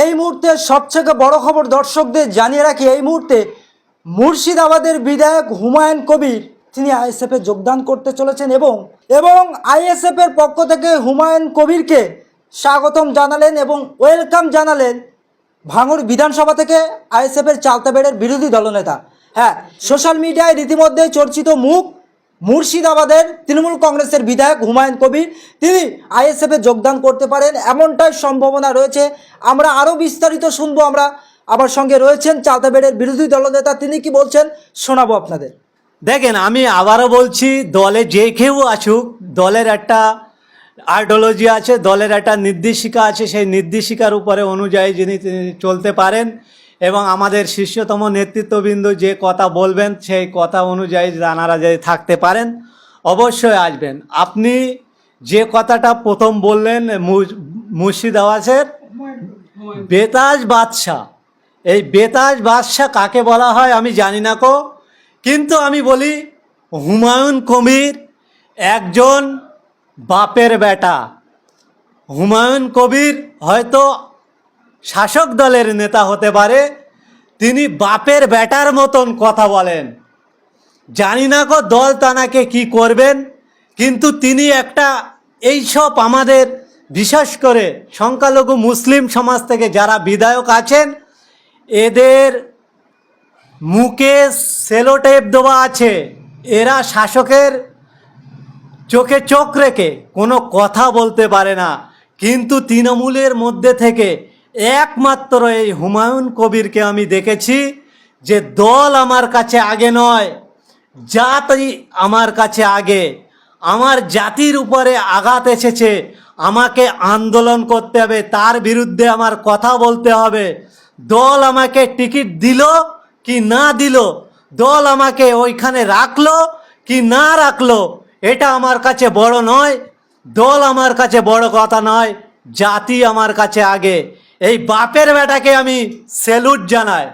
এই মুহূর্তে সবথেকে বড় খবর দর্শকদের জানিয়ে রাখি, এই মুহূর্তে মুর্শিদাবাদের বিধায়ক হুমায়ুন কবির তিনি আইএসএফে যোগদান করতে চলেছেন এবং আইএসএফের পক্ষ থেকে হুমায়ুন কবিরকে স্বাগতম জানালেন এবং ওয়েলকাম জানালেন ভাঙড় বিধানসভা থেকে আইএসএফের চালতাবেড়ের বিরোধী দলনেতা। হ্যাঁ, সোশ্যাল মিডিয়ায় রীতিমধ্যে চর্চিত মুখ মুর্শিদাবাদের তৃণমূল কংগ্রেসের বিধায়ক হুমায়ুন কবির তিনি আইএসএফে যোগদান করতে পারেন এমনটাই সম্ভাবনা রয়েছে। আমরা আরও বিস্তারিত শুনবো। আমরা আমার সঙ্গে রয়েছেন চালতাবেড়ের বিরোধী দলনেতা, তিনি কি বলছেন শোনাবো আপনাদের। দেখেন, আমি আবারও বলছি, দলে যে কেউ আসুক, দলের একটা আইডিওলজি আছে, দলের একটা নির্দেশিকা আছে, সেই নির্দেশিকার উপরে অনুযায়ী যিনি চলতে পারেন এবং আমাদের শীর্ষতম নেতৃত্ববৃন্দ যে কথা বলবেন সেই কথা অনুযায়ী জানারা যদি থাকতে পারেন অবশ্যই আসবেন। আপনি যে কথাটা প্রথম বললেন মুর্শিদাবাদের বেতাজ বাদশাহ, এই বেতাজ বাদশাহ কাকে বলা হয় আমি জানি না কো, কিন্তু আমি বলি হুমায়ুন কবির একজন বাপের বেটা। হুমায়ুন কবির হয়তো শাসক দলের নেতা হতে পারে, তিনি বাপের বেটার মতন কথা বলেন। জানি না কো দল তানাকে কি করবেন, কিন্তু তিনি একটা এইসব আমাদের বিশেষ করে সংখ্যালঘু মুসলিম সমাজ থেকে যারা বিধায়ক আছেন এদের মুখে সেলোটেপ দেওয়া আছে, এরা শাসকের চোখে চোখ রেখে কোনো কথা বলতে পারে না, কিন্তু তৃণমূলের মধ্যে থেকে একমাত্র এই হুমায়ুন কবিরকে আমি দেখেছি যে দল আমার কাছে আগে নয়, জাতি আমার কাছে আগে। আমার জাতির উপরে আঘাত এসেছে, আমাকে আন্দোলন করতে হবে, তার বিরুদ্ধে আমার কথা বলতে হবে। দল আমাকে টিকিট দিল কি না দিল, দল আমাকে ওইখানে রাখলো কি না রাখলো, এটা আমার কাছে বড় নয়, দল আমার কাছে বড় কথা নয়, জাতি আমার কাছে আগে। এই বাপের বেটাকে আমি স্যালুট জানাই,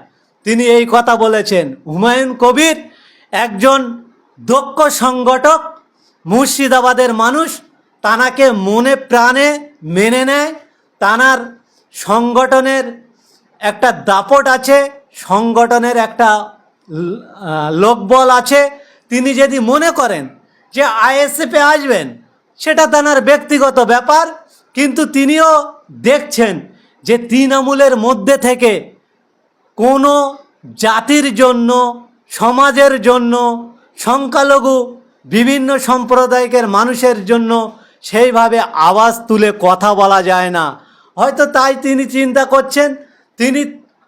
তিনি এই কথা বলেছেন। হুমায়ুন কবির একজন দক্ষ সংগঠক, মুর্শিদাবাদের মানুষ তানাকে মনে প্রাণে মেনে নেয়, তানার সংগঠনের একটা দাপট আছে, সংগঠনের একটা লোকবল আছে। তিনি যদি মনে করেন যে আইএসএফে আসবেন সেটা তানার ব্যক্তিগত ব্যাপার, কিন্তু তিনিও দেখছেন যে তৃণমূলের মধ্যে থেকে কোনো জাতির জন্য, সমাজের জন্য, সংখ্যালঘু বিভিন্ন সম্প্রদায়ের মানুষের জন্য সেইভাবে আওয়াজ তুলে কথা বলা যায় না। হয়তো তাই তিনি চিন্তা করছেন তিনি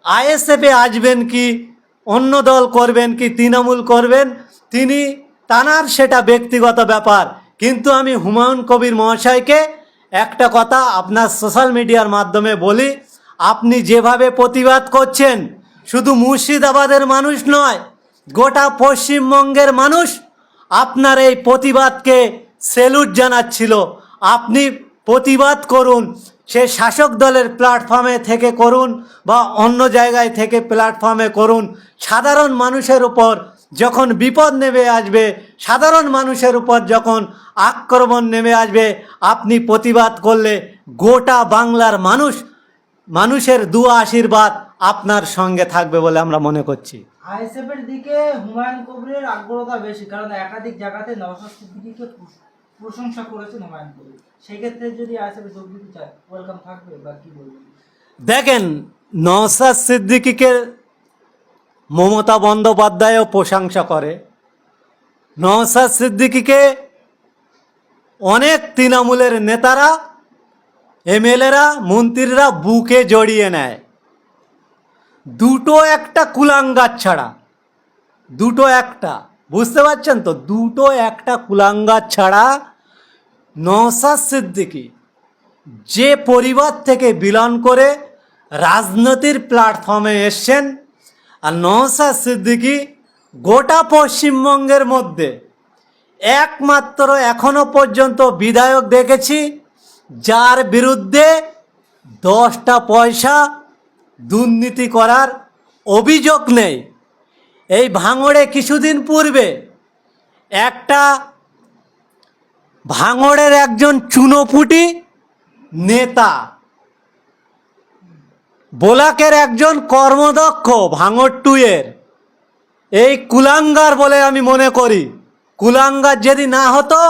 আইএসএফে আসবেন কি অন্য দল করবেন কি তৃণমূল করবেন, তিনি তানার সেটা ব্যক্তিগত ব্যাপার। কিন্তু আমি হুমায়ুন কবির মহাশয়কে একটা কথা আপনার সোশ্যাল মিডিয়ার মাধ্যমে বলি, আপনি যেভাবে প্রতিবাদ করছেন শুধু মুর্শিদাবাদের মানুষ নয়, গোটা পশ্চিমবঙ্গের মানুষ আপনার এই প্রতিবাদকে স্যালুট জানাচ্ছিল। আপনি প্রতিবাদ করুন, সে শাসক দলের প্ল্যাটফর্মে থেকে করুন বা অন্য জায়গায় থেকে প্ল্যাটফর্মে করুন। সাধারণ মানুষের উপর যখন বিপদ নেমে আসবে, সাধারণ মানুষের উপর যখন আক্রমণ নেমে আসবে, আপনি প্রতিবাদ করলে গোটা বাংলার মানুষের দুয়া আশীর্বাদ আপনার সঙ্গে থাকবে বলে আমরা মনে করছি। আইএসএফের দিকে হুমায়ুন কবিরের আগ্রহতা বেশি, কারণ একাধিক জায়গাতে নওশাদ সিদ্দিকীকে প্রশংসা করেছেন হুমায়ুন কবির। সেই ক্ষেত্রে যদি আইএসএফে যোগ দিতে চায় ওয়েলকাম থাকবে বা কি বলবেন? দেখেন, নওশাদ সিদ্দিকীকে মমতা বন্দ্যোপাধ্যায়ও প্রশংসা করে, নওশাদ সিদ্দিকীকে অনেক তৃণমূলের নেতারা, এমএলএরা, মন্ত্রীরা বুকে জড়িয়ে নেয়। দুটো একটা কুলাঙ্গার ছাড়া, দুটো একটা, বুঝতে পারছেন তো, দুটো একটা কুলাঙ্গার ছাড়া নওশাদ সিদ্দিকী যে পরিবার থেকে বিলং করে রাজনীতির প্ল্যাটফর্মে এসছেন, আর নওশাদ সিদ্দিকী গোটা পশ্চিমবঙ্গের মধ্যে একমাত্র এখনো পর্যন্ত বিধায়ক দেখেছি যার বিরুদ্ধে 10টা পয়সা দুর্নীতি করার অভিযোগ নেই। এই ভাঙড়ে কিছুদিন পূর্বে একটা ভাঙড়ের একজন চুনোপুটি নেতা বোলাকের একজন কর্মদক্ষ ভাঙড় টুয়ের এই কুলাঙ্গার বলে আমি মনে করি। কুলাঙ্গার যদি না হতো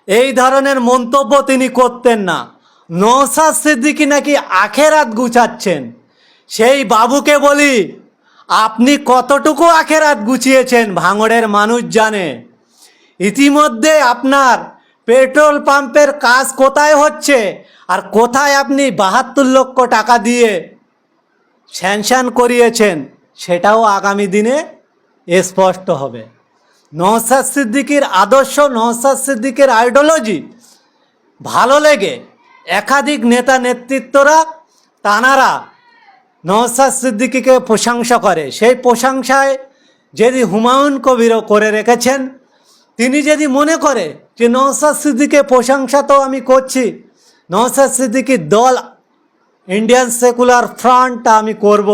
এই ধরনের মন্তব্য তিনি করতেন না। নওশাদ সিদ্দিকী নাকি আখেরাত গুছাচ্ছেন, সেই বাবুকে বলি আপনি কতটুকু আখেরাত গুছিয়েছেন ভাঙড়ের মানুষ জানে। ইতিমধ্যে আপনার পেট্রোল পাম্পের কাজ কোথায় হচ্ছে আর কোথায় আপনি ৭২ লক্ষ টাকা দিয়ে স্যাংশন করিয়েছেন সেটাও আগামী দিনে স্পষ্ট হবে। নওশাদ সিদ্দিকীর আদর্শ, নওশাদ সিদ্দিকীর আইডিওলজি ভালো লেগে একাধিক নেতা নেতৃত্বরা তানারা নওশাদ সিদ্দিকীকে প্রশংসা করে। সেই প্রশংসায় যদি হুমায়ুন কবিরও করে রেখেছেন, তিনি যদি মনে করে যে নওশাদ সিদ্দিকীর প্রশংসা তো আমি করছি, নওশাদ সিদ্দিকীর দল ইন্ডিয়ান সেকুলার ফ্রন্টটা আমি করব,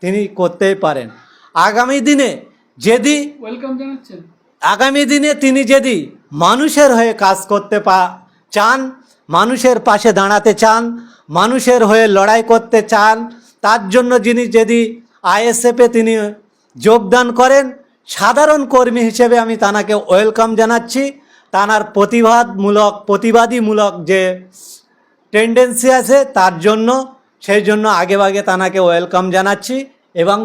তিনি করতেই পারেন। আগামী দিনে যদি ওয়েলকাম জানাচ্ছেন। আগামী দিনে তিনি যদি মানুষের হয়ে কাজ করতে চান, মানুষের পাশে দাঁড়াতে চান, মানুষের হয়ে লড়াই করতে চান, তার জন্য যিনি যদি আইএসএফে তিনি যোগদান করেন, সাধারণ কর্মী হিসেবে আমি তানাকে ওয়েলকাম জানাচ্ছি। তানার প্রতিবাদীমূলক যে টেন্ডেন্সি আছে তার জন্য, সেই জন্য আগেভাগে তানাকে ওয়েলকাম জানাচ্ছি। এবং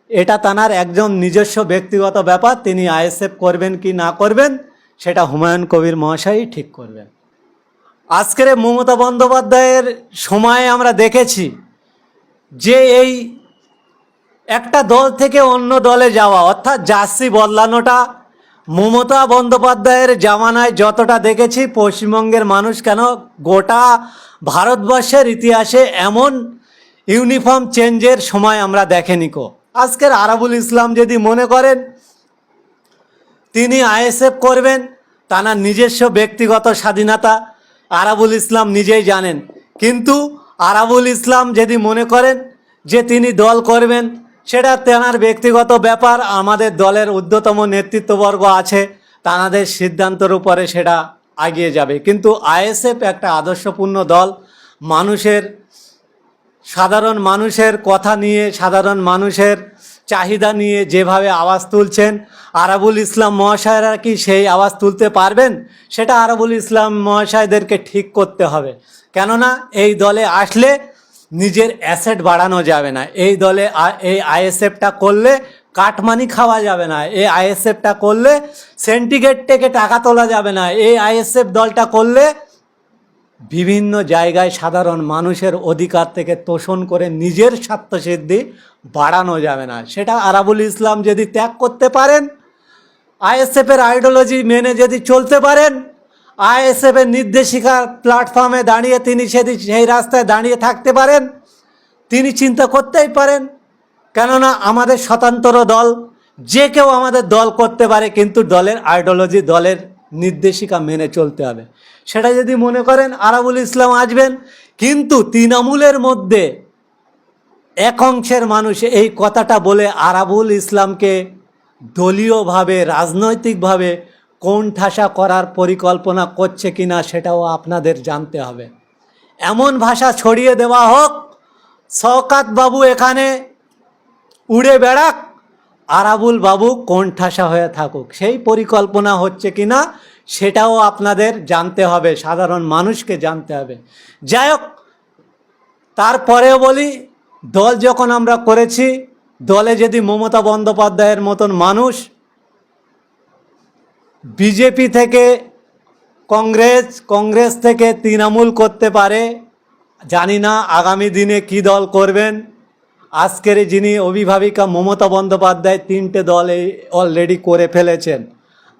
এটা তানার একজন নিজস্ব ব্যক্তিগত ব্যাপার, তিনি আইএসএফ করবেন কি না করবেন সেটা হুমায়ুন কবির মহাশয়ই ঠিক করবেন। আজকের মমতা বন্দ্যোপাধ্যায়ের সময়ে আমরা দেখেছি যে এই একটা দল থেকে অন্য দলে যাওয়া অর্থাৎ জার্সি বদলানোটা মমতা বন্দ্যোপাধ্যায়ের জামানায় যতটা দেখেছি, পশ্চিমবঙ্গের মানুষ কেন গোটা ভারতবর্ষের ইতিহাসে এমন ইউনিফর্ম চেঞ্জের সময় আমরা দেখেনি কো। আজকের আরাবুল ইসলাম যদি মনে করেন তিনি আইএসএফ করবেন, তার নিজস্ব ব্যক্তিগত স্বাধীনতা আরাবুল ইসলাম নিজেই জানেন। কিন্তু আরাবুল ইসলাম যদি মনে করেন যে তিনি দল করবেন, সেটা তেনার ব্যক্তিগত ব্যাপার। আমাদের দলের ঊর্ধ্বতম নেতৃত্ববর্গ আছে, তাদের সিদ্ধান্তের উপরে সেটা এগিয়ে যাবে। কিন্তু আইএসএফ একটা আদর্শপূর্ণ দল, সাধারণ মানুষের কথা নিয়ে, সাধারণ মানুষের চাহিদা নিয়ে যেভাবে আওয়াজ তুলছেন, আরাবুল ইসলাম মহাশয়রা কি সেই আওয়াজ তুলতে পারবেন? সেটা আরাবুল ইসলাম মহাশয়দেরকে ঠিক করতে হবে। কেননা এই দলে আসলে নিজের অ্যাসেট বাড়ানো যাবে না। এই দলে এই আইএসএফটা করলে কাটমানি খাওয়া যাবে না। এই আইএসএফটা করলে সিন্ডিকেট থেকে টাকা তোলা যাবে না। এই আইএসএফ দলটা করলে বিভিন্ন জায়গায় সাধারণ মানুষের অধিকার থেকে তোষণ করে নিজের স্বার্থসিদ্ধি বাড়ানো যাবে না। সেটা আরাবুল ইসলাম যদি ত্যাগ করতে পারেন, আইএসএফের আইডিওলজি মেনে যদি চলতে পারেন, আইএসএফের নির্দেশিকার প্ল্যাটফর্মে দাঁড়িয়ে তিনি সেই রাস্তায় দাঁড়িয়ে থাকতে পারেন, তিনি চিন্তা করতেই পারেন। কেননা আমাদের স্বতন্ত্র দল, যে কেউ আমাদের দল করতে পারে, কিন্তু দলের আইডিওলজি, দলের নির্দেশিকা মেনে চলতে হবে। সেটা যদি মনে করেন আরাবুল ইসলাম আসবেন। কিন্তু তৃণমূলের মধ্যে এক অংশের মানুষ এই কথাটা বলে আরাবুল ইসলামকে দলীয়ভাবে, রাজনৈতিকভাবে কোণঠাসা করার পরিকল্পনা করছে কিনা সেটাও আপনাদের জানতে হবে। এমন ভাষা ছড়িয়ে দেওয়া হোক, শওকত বাবু এখানে উড়ে বেড়াক, আরাবুল বাবু কোণঠাসা হয়ে থাকুক, সেই পরিকল্পনা হচ্ছে কিনা সেটাও আপনাদের জানতে হবে, সাধারণ মানুষকে জানতে হবে। যাই হোক, তারপরেও বলি, দল যখন আমরা করেছি, দলে যদি মমতা বন্দ্যোপাধ্যায়ের মতন মানুষ বিজেপি থেকে কংগ্রেস থেকে তৃণমূল করতে পারে, জানি না আগামী দিনে কি দল করবেন। আজকের যিনি অভিভাবিকা মমতা বন্দ্যোপাধ্যায় 3টে দল অলরেডি করে ফেলেছেন।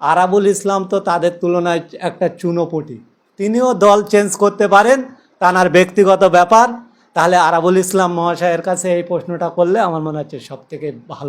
আরাবুল ইসলাম তো তাদের তুলনায় একটা চুনোপুটি, তিনিও দল চেঞ্জ করতে পারেন, তার ব্যক্তিগত ব্যাপার। তাহলে আরাবুল ইসলাম মহাশয়ের কাছে এই প্রশ্নটা করলে আমার মনে হচ্ছে সব থেকে ভালো।